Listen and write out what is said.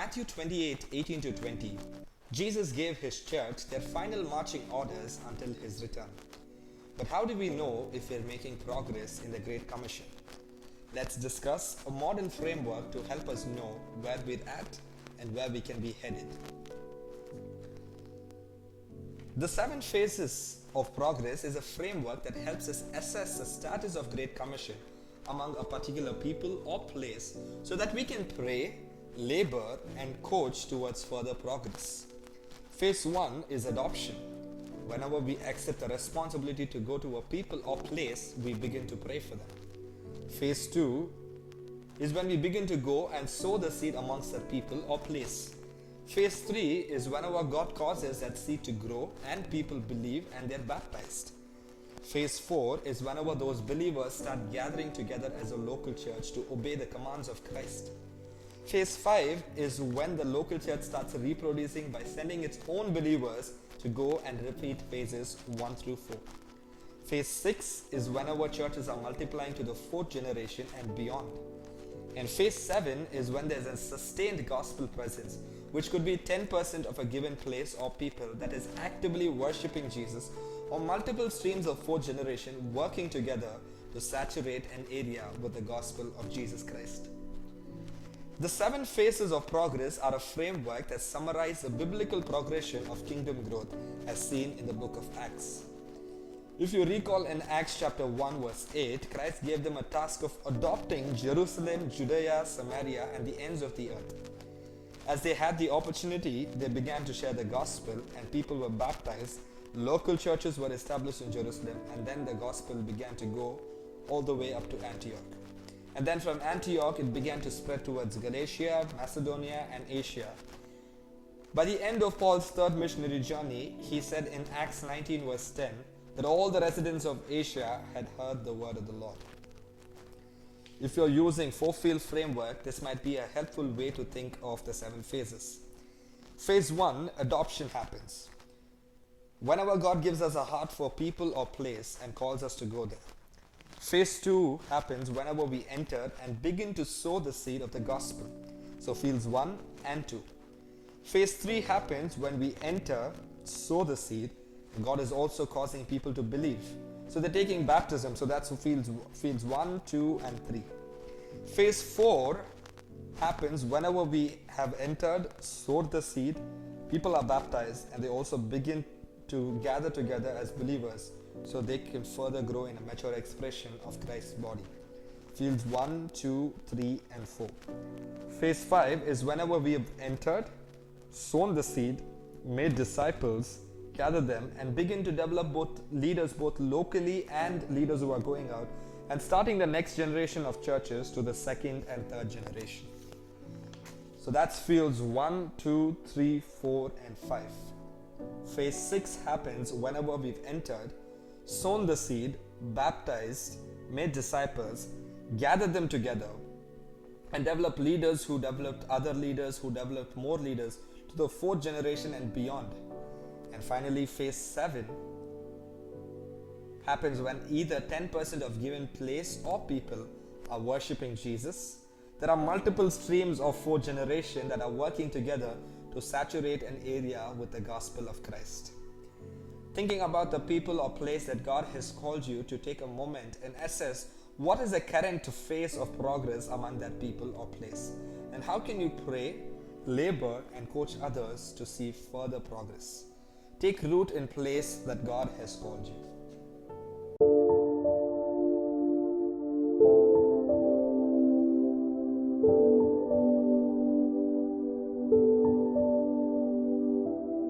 Matthew 28:18 to 20, Jesus gave his church their final marching orders until his return. But how do we know if we're making progress in the Great Commission? Let's discuss a modern framework to help us know where we're at and where we can be headed. The 7 phases of progress is a framework that helps us assess the status of Great Commission among a particular people or place so that we can pray, labor, and coach towards further progress. Phase 1 is adoption. Whenever we accept the responsibility to go to a people or place, we begin to pray for them. Phase 2 is when we begin to go and sow the seed amongst the people or place. Phase 3 is whenever God causes that seed to grow and people believe and they're baptized. Phase 4 is whenever those believers start gathering together as a local church to obey the commands of Christ. Phase 5 is when the local church starts reproducing by sending its own believers to go and repeat phases 1 through 4. Phase 6 is whenever churches are multiplying to the 4th generation and beyond. And phase 7 is when there's a sustained gospel presence, which could be 10% of a given place or people that is actively worshipping Jesus, or multiple streams of 4th generation working together to saturate an area with the gospel of Jesus Christ. The 7 phases of progress are a framework that summarize the biblical progression of kingdom growth as seen in the book of Acts. If you recall in Acts chapter 1 verse 8, Christ gave them a task of adopting Jerusalem, Judea, Samaria, and the ends of the earth. As they had the opportunity, they began to share the gospel and people were baptized. Local churches were established in Jerusalem, and then the gospel began to go all the way up to Antioch. And then from Antioch, it began to spread towards Galatia, Macedonia, and Asia. By the end of Paul's 3rd missionary journey, he said in Acts 19 verse 10 that all the residents of Asia had heard the word of the Lord. If you're using 4-field framework, this might be a helpful way to think of the 7 phases. Phase 1, adoption happens. Whenever God gives us a heart for people or place and calls us to go there. Phase 2 happens whenever we enter and begin to sow the seed of the gospel. So fields 1 and 2. Phase 3 happens when we enter, sow the seed. God is also causing people to believe. So they're taking baptism. So that's fields 1, 2, and 3. Phase 4 happens whenever we have entered, sowed the seed, people are baptized, and they also begin to gather together as believers so they can further grow in a mature expression of Christ's body. Fields 1, 2, 3, and 4. Phase 5 is whenever we have entered, sown the seed, made disciples, gather them, and begin to develop both leaders, both locally and leaders who are going out, and starting the next generation of churches to the 2nd and 3rd generation. So that's fields 1, 2, 3, 4, and 5. Phase 6 happens whenever we've entered, sown the seed, baptized, made disciples, gathered them together, and developed leaders who developed other leaders who developed more leaders to the 4th generation and beyond. And finally, phase 7 happens when either 10% of given place or people are worshipping Jesus. There are multiple streams of 4th generation that are working together to saturate an area with the gospel of Christ. Thinking about the people or place that God has called you to take a moment and assess what is the current phase of progress among that people or place, and how can you pray, labor, and coach others to see further progress. Take root in place that God has called you.